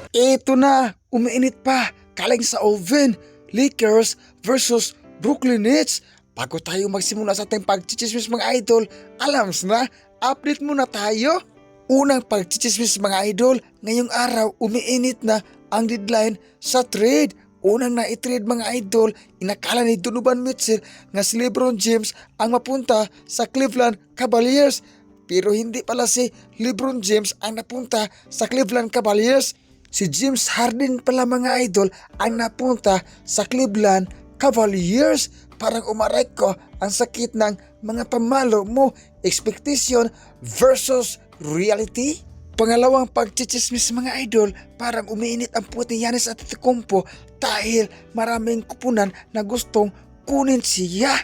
Ito na, umiinit pa, kaling sa oven. Lakers versus Brooklyn Nets. Bago tayo magsimula sa ating pagchichismis mga idol, alams na, update muna tayo. Unang pagchichismis mga idol, ngayong araw umiinit na ang deadline sa trade. Unang na-trade mga idol, inakala ni Donovan Mitchell nga si LeBron James ang mapunta sa Cleveland Cavaliers. Pero hindi pala si LeBron James ang napunta sa Cleveland Cavaliers. Si James Harden pala mga idol ang napunta sa Cleveland Cavaliers. Parang umaray ko ang sakit ng mga pamalo mo. Expectation versus reality. Pangalawang pagchichismis mga idol, parang umiinit ang puwet ni Giannis Antetokounmpo dahil maraming kupunan na gustong kunin siya.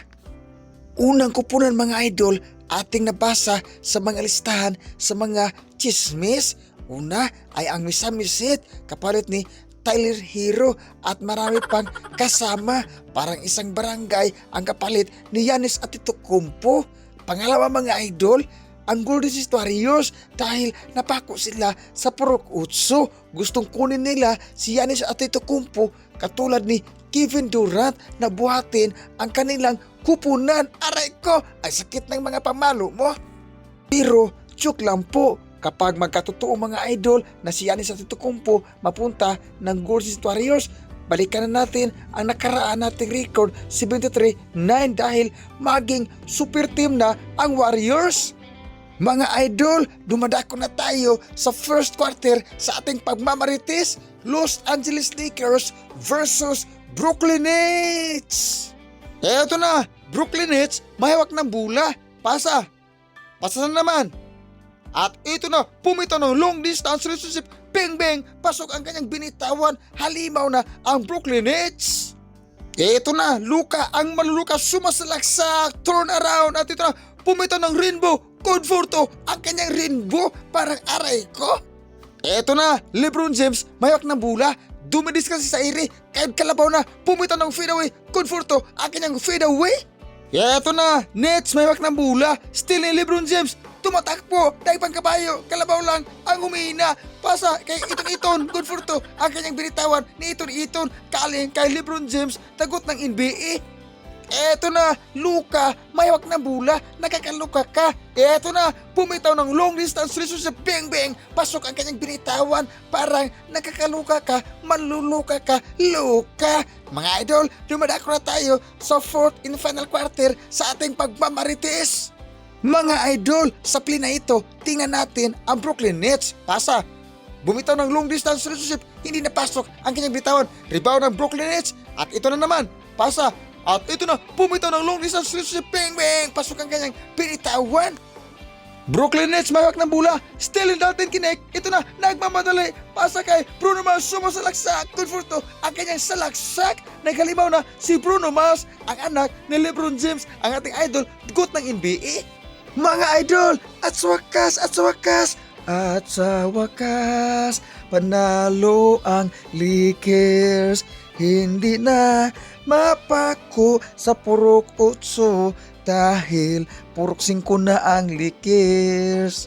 Unang kupunan mga idol, ating nabasa sa mga listahan sa mga chismis. Una ay ang Misamisit kapalit ni Tyler Hero at marami pang kasama, parang isang barangay ang kapalit ni Giannis Antetokounmpo. Pangalawa mga idol, ang Golden State Warriors dahil napako sila sa Purok Utso. Gustong kunin nila si Giannis Antetokounmpo katulad ni Kevin Durant na buhatin ang kanilang kupunan. Aray ko, ay sakit ng mga pamalo mo. Pero joke lang po. Kapag magkatotoo mga idol na si Giannis Antetokounmpo mapunta ng Golden State Warriors, balikan na natin ang nakaraan nating record 73-9 dahil maging super team na ang Warriors. Mga idol, dumadako na tayo sa first quarter sa ating pagmamarites. Los Angeles Lakers versus Brooklyn Nets. Eto na, Brooklyn Nets mahawak ng bola. Pasa na naman. At ito na, pumito ng long distance relationship. Bang bang, pasok ang kanyang binitawan. Halimaw na ang Brooklyn Nets. Ito na, Luka ang maluluka, sumasalaksak, turn around. At ito na, pumito ng rainbow. Conforto ang kanyang rainbow, parang aray ko. Ito na, LeBron James mayawak ng bola. Dumidis kasi sa iri, kahit kalabaw na, pumito ng fadeaway. Conforto ang kanyang fadeaway. Eto na, Nets mayawak ng bola. Still ni LeBron James, tumatakbo, dahil pang kabayo, kalabaw lang ang humihina. Pasa kay Iton, Conforto ang kanyang binitawan ni Iton, kaling kay LeBron James, tagot ng NBA. Eto na, Luka, mayawak ng bola, nakakaluka ka. Eto na, pumitaw ng long distance relationship, bang bang, pasok ang kanyang binitawan, parang nakakaluka ka, manluluka ka, Luka. Mga idol, dumadako na tayo sa fourth and final quarter sa ating pagmamarites. Mga idol, sa play na ito, tingnan natin ang Brooklyn Nets. Pasa, bumitaw ng long distance relationship, hindi napasok ang kanyang bitawan. Rebound ng Brooklyn Nets, at ito na naman, pasa. At ito na, pumitaw ng long distance relationship, bang bang, pasok ang kanyang binitawan. Brooklyn Nets mayawak ng bola, still in Dalton Kinect. Ito na, nagmamadali, pasa kay Bruno Mars, sumasalaksak. Conforto ang kanyang salaksak. Naghalimaw na si Bruno Mars, ang anak ni LeBron James, ang ating idol, goat ng NBA. Mga idol, at sa wakas, panalo ang Lakers. Hindi na mapako sa Purok Utso dahil Purok 5 na ang Lakers.